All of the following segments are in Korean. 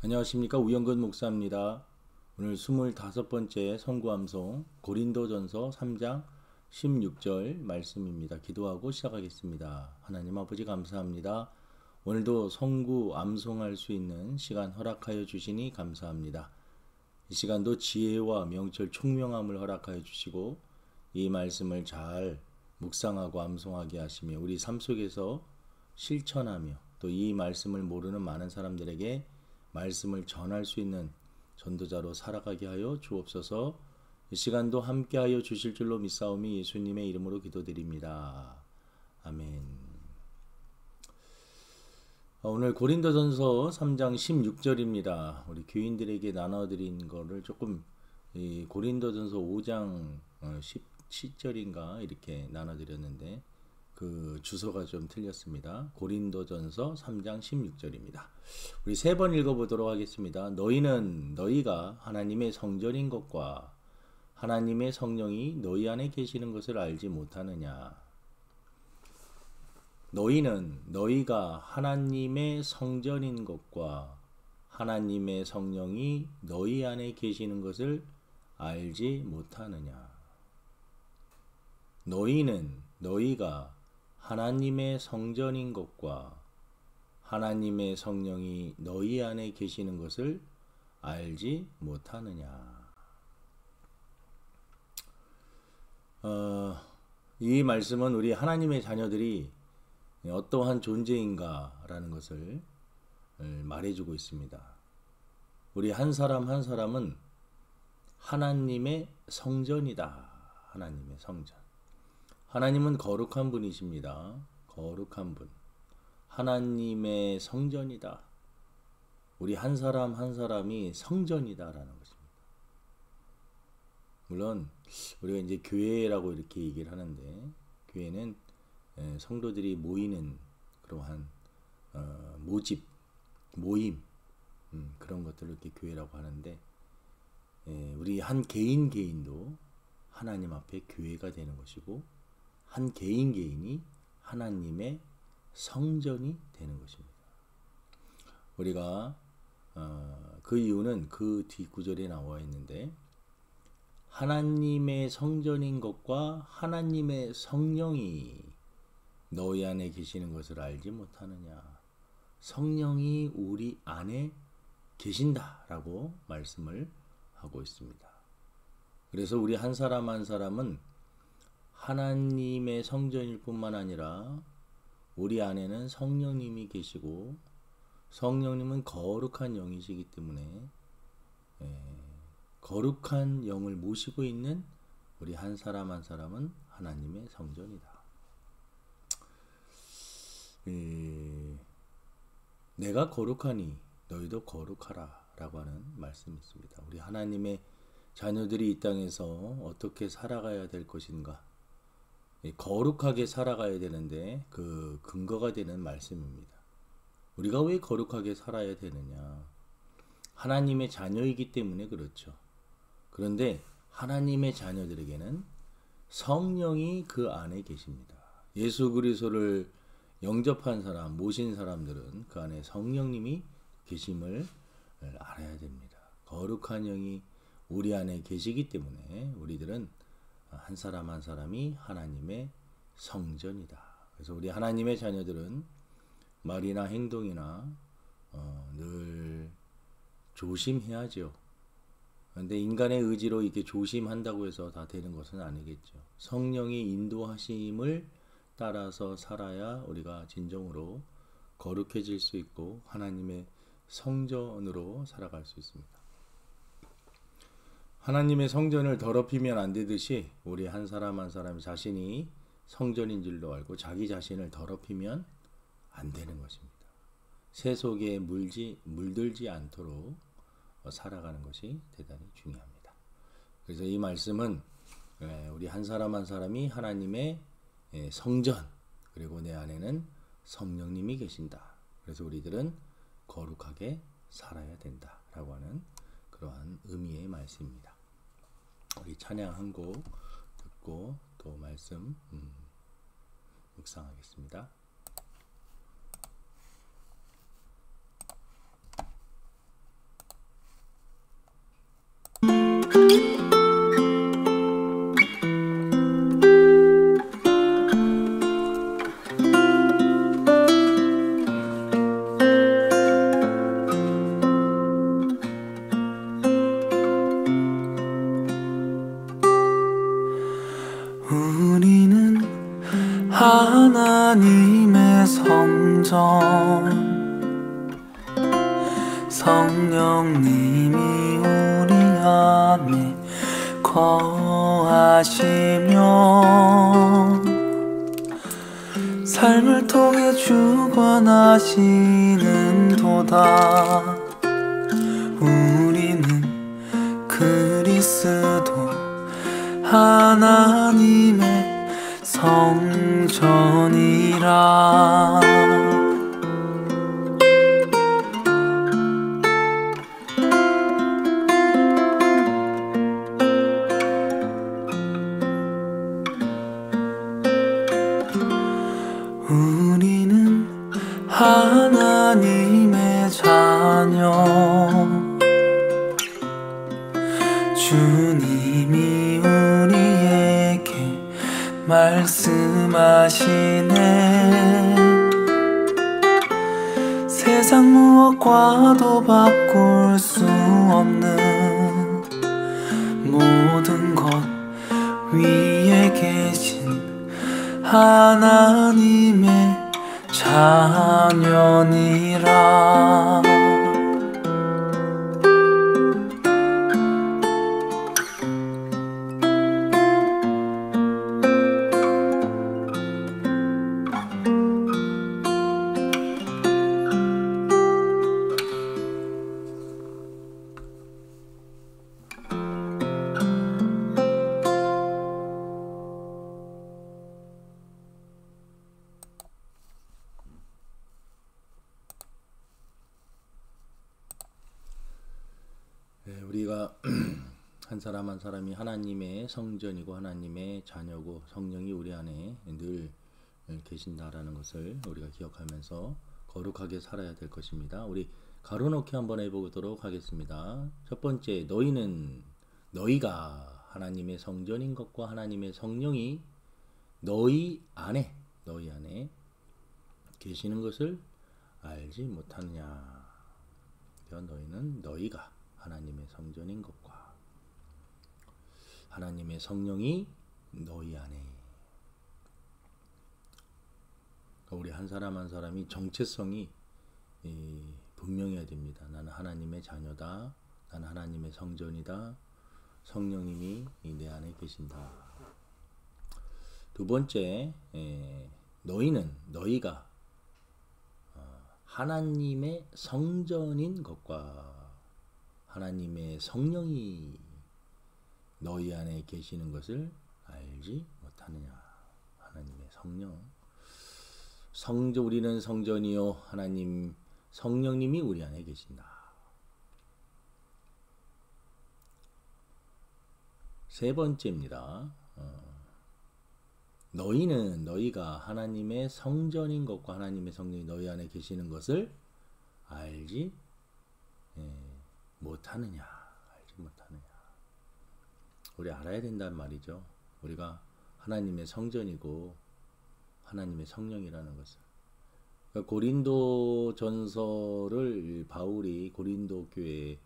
안녕하십니까, 우영근 목사입니다. 오늘 25번째 선구암송 고린도전서 3장 16절 말씀입니다. 기도하고 시작하겠습니다. 하나님 아버지 감사합니다. 오늘도 선구 암송할 수 있는 시간 허락하여 주시니 감사합니다. 이 시간도 지혜와 명철 총명함을 허락하여 주시고 이 말씀을 잘 묵상하고 암송하게 하시며 우리 삶 속에서 실천하며 또 이 말씀을 모르는 많은 사람들에게 말씀을 전할 수 있는 전도자로 살아가게 하여 주옵소서. 이 시간도 함께하여 주실 줄로 믿사오미 예수님의 이름으로 기도드립니다. 아멘. 오늘 고린도전서 3장 16절입니다. 우리 교인들에게 나눠드린 거를 조금 고린도전서 5장 17절인가 이렇게 나눠드렸는데 그 주소가 좀 틀렸습니다. 고린도전서 3장 16절입니다. 우리 세 번 읽어보도록 하겠습니다. 너희는 너희가 하나님의 성전인 것과 하나님의 성령이 너희 안에 계시는 것을 알지 못하느냐. 너희는 너희가 하나님의 성전인 것과 하나님의 성령이 너희 안에 계시는 것을 알지 못하느냐. 너희는 너희가 하나님의 성전인 것과 하나님의 성령이 너희 안에 계시는 것을 알지 못하느냐. 이 말씀은 우리 하나님의 자녀들이 어떠한 존재인가라는 것을 말해주고 있습니다. 우리 한 사람 한 사람은 하나님의 성전이다. 하나님의 성전. 하나님은 거룩한 분이십니다. 거룩한 분. 하나님의 성전이다. 우리 한 사람 한 사람이 성전이다라는 것입니다. 물론 우리가 이제 교회라고 이렇게 얘기를 하는데 교회는 성도들이 모이는 그러한 모집, 모임 그런 것들을 이렇게 교회라고 하는데 우리 한 개인 개인도 하나님 앞에 교회가 되는 것이고 한 개인 개인이 하나님의 성전이 되는 것입니다. 우리가 그 이유는 그 뒷구절에 나와 있는데 하나님의 성전인 것과 하나님의 성령이 너희 안에 계시는 것을 알지 못하느냐. 성령이 우리 안에 계신다라고 말씀을 하고 있습니다. 그래서 우리 한 사람 한 사람은 하나님의 성전일 뿐만 아니라 우리 안에는 성령님이 계시고 성령님은 거룩한 영이시기 때문에 거룩한 영을 모시고 있는 우리 한 사람 한 사람은 하나님의 성전이다. 내가 거룩하니 너희도 거룩하라 라고 하는 말씀이 있습니다. 우리 하나님의 자녀들이 이 땅에서 어떻게 살아가야 될 것인가, 거룩하게 살아가야 되는데 그 근거가 되는 말씀입니다. 우리가 왜 거룩하게 살아야 되느냐? 하나님의 자녀이기 때문에 그렇죠. 그런데 하나님의 자녀들에게는 성령이 그 안에 계십니다. 예수 그리스도를 영접한 사람, 모신 사람들은 그 안에 성령님이 계심을 알아야 됩니다. 거룩한 영이 우리 안에 계시기 때문에 우리들은 한 사람 한 사람이 하나님의 성전이다. 그래서 우리 하나님의 자녀들은 말이나 행동이나 늘 조심해야죠. 그런데 인간의 의지로 이렇게 조심한다고 해서 다 되는 것은 아니겠죠. 성령의 인도하심을 따라서 살아야 우리가 진정으로 거룩해질 수 있고 하나님의 성전으로 살아갈 수 있습니다. 하나님의 성전을 더럽히면 안 되듯이 우리 한 사람 한 사람 자신이 성전인 줄로 알고 자기 자신을 더럽히면 안 되는 것입니다. 세속에 물들지 않도록 살아가는 것이 대단히 중요합니다. 그래서 이 말씀은 우리 한 사람 한 사람이 하나님의 성전, 그리고 내 안에는 성령님이 계신다. 그래서 우리들은 거룩하게 살아야 된다라고 하는 그러한 의미의 말씀입니다. 우리 찬양 한 곡 듣고 또 말씀 묵상하겠습니다. 하나님의 성전 성령님이 우리 안에 거하시며 삶을 통해 주관하시는 도다. 우리는 그리스도 하나님의 성전이라. 우리는 하나님의 자녀. 주님이 우리에게 말씀하시네. 세상 무엇과도 바꿀 수 없는 모든 것 위에 계신 하나님의 자녀니라. 우리가 한 사람 한 사람이 하나님의 성전이고 하나님의 자녀고 성령이 우리 안에 늘 계신다라는 것을 우리가 기억하면서 거룩하게 살아야 될 것입니다. 우리 가로놓기 한번 해보도록 하겠습니다. 첫 번째, 너희가 하나님의 성전인 것과 하나님의 성령이 너희 안에 계시는 것을 알지 못하느냐. 너희는 너희가 하나님의 성전인 것과 하나님의 성령이 너희 안에. 우리 한 사람 한 사람이 정체성이 분명해야 됩니다. 나는 하나님의 자녀다. 나는 하나님의 성전이다. 성령님이 내 안에 계신다. 두 번째, 너희가 하나님의 성전인 것과 하나님의 성령이 너희 안에 계시는 것을 알지 못하느냐. 하나님의 성전, 우리는 성전이요 하나님 성령님이 우리 안에 계신다. 세 번째입니다. 너희가 하나님의 성전인 것과 하나님의 성령이 너희 안에 계시는 것을 알지 못하느냐. 우리 알아야 된단 말이죠. 우리가 하나님의 성전이고 하나님의 성령이라는 것을. 그러니까 고린도 전서를 바울이 고린도 교회에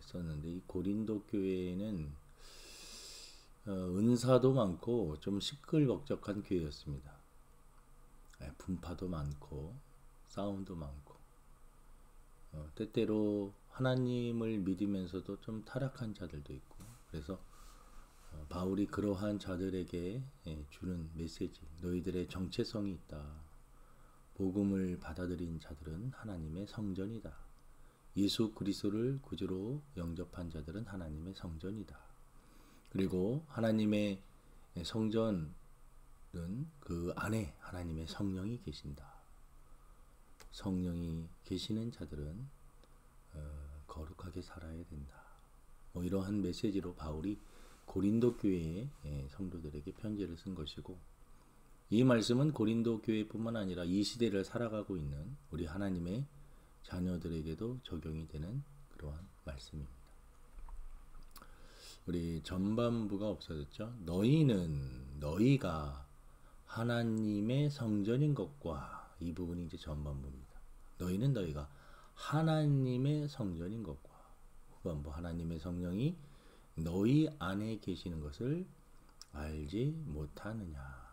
썼는데, 이 고린도 교회에는 은사도 많고 좀 시끌벅적한 교회였습니다. 분파도 많고 싸움도 많고 때때로 하나님을 믿으면서도 좀 타락한 자들도 있고. 그래서 바울이 그러한 자들에게 주는 메시지, 너희들의 정체성이 있다. 복음을 받아들인 자들은 하나님의 성전이다. 예수 그리스도를 구주로 영접한 자들은 하나님의 성전이다. 그리고 하나님의 성전은 그 안에 하나님의 성령이 계신다. 성령이 계시는 자들은 거룩하게 살아야 된다. 이러한 메시지로 바울이 고린도 교회의 성도들에게 편지를 쓴 것이고, 이 말씀은 고린도 교회뿐만 아니라 이 시대를 살아가고 있는 우리 하나님의 자녀들에게도 적용이 되는 그러한 말씀입니다. 우리 전반부가 없어졌죠. 너희가 하나님의 성전인 것과, 이 부분이 이제 전반부입니다. 너희가 하나님의 성전인 것과, 후반부 하나님의 성령이 너희 안에 계시는 것을 알지 못하느냐.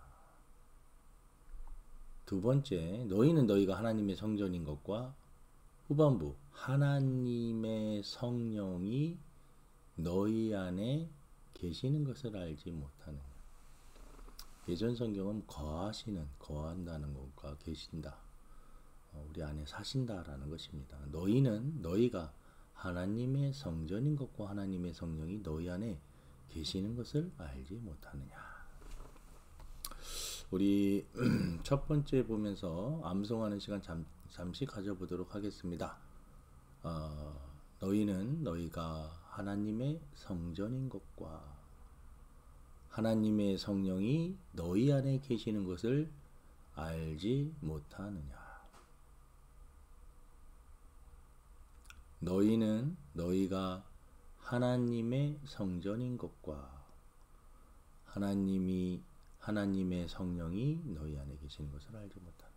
두 번째, 너희는 너희가 하나님의 성전인 것과 후반부, 하나님의 성령이 너희 안에 계시는 것을 알지 못하느냐. 예전 성경은 거하시는, 거한다는 것과 계신다, 우리 안에 사신다라는 것입니다. 너희는 너희가 하나님의 성전인 것과 하나님의 성령이 너희 안에 계시는 것을 알지 못하느냐. 우리 첫 번째 보면서 암송하는 시간 잠시 가져보도록 하겠습니다. 너희는 너희가 하나님의 성전인 것과 하나님의 성령이 너희 안에 계시는 것을 알지 못하느냐. 너희는 너희가 하나님의 성전인 것과 하나님의 성령이 너희 안에 계시는 것을 알지 못하느냐.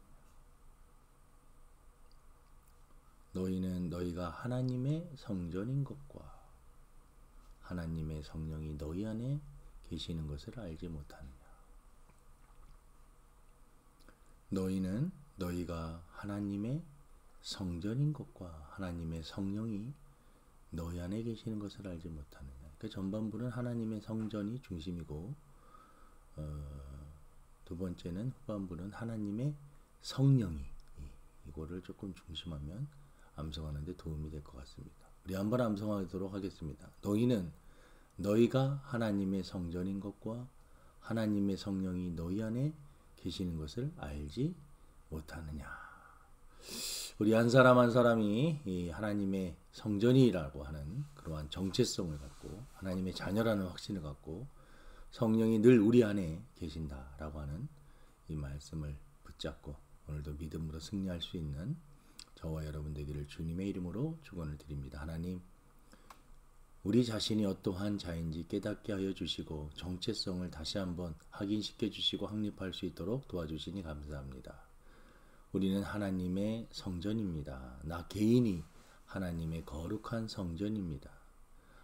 너희는 너희가 하나님의 성전인 것과 하나님의 성령이 너희 안에 계시는 것을 알지 못하느냐. 너희는 너희가 하나님의 성전인 것과 하나님의 성령이 너희 안에 계시는 것을 알지 못하느냐. 그 전반부는 하나님의 성전이 중심이고, 두 번째는 후반부는 하나님의 성령이, 이거를 조금 중심하면 암송하는 데 도움이 될 것 같습니다. 우리 한번 암송하도록 하겠습니다. 너희는 너희가 하나님의 성전인 것과 하나님의 성령이 너희 안에 계시는 것을 알지 못하느냐. 우리 한 사람 한 사람이 이 하나님의 성전이라고 하는 그러한 정체성을 갖고 하나님의 자녀라는 확신을 갖고 성령이 늘 우리 안에 계신다라고 하는 이 말씀을 붙잡고 오늘도 믿음으로 승리할 수 있는 저와 여러분 되기를 주님의 이름으로 축원을 드립니다. 하나님, 우리 자신이 어떠한 자인지 깨닫게 하여 주시고 정체성을 다시 한번 확인시켜 주시고 확립할 수 있도록 도와주시니 감사합니다. 우리는 하나님의 성전입니다. 나 개인이 하나님의 거룩한 성전입니다.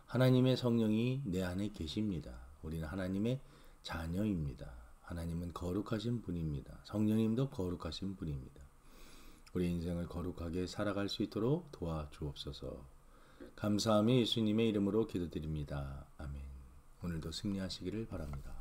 하나님의 성령이 내 안에 계십니다. 우리는 하나님의 자녀입니다. 하나님은 거룩하신 분입니다. 성령님도 거룩하신 분입니다. 우리 인생을 거룩하게 살아갈 수 있도록 도와주옵소서. 감사하며 예수님의 이름으로 기도드립니다. 아멘. 오늘도 승리하시기를 바랍니다.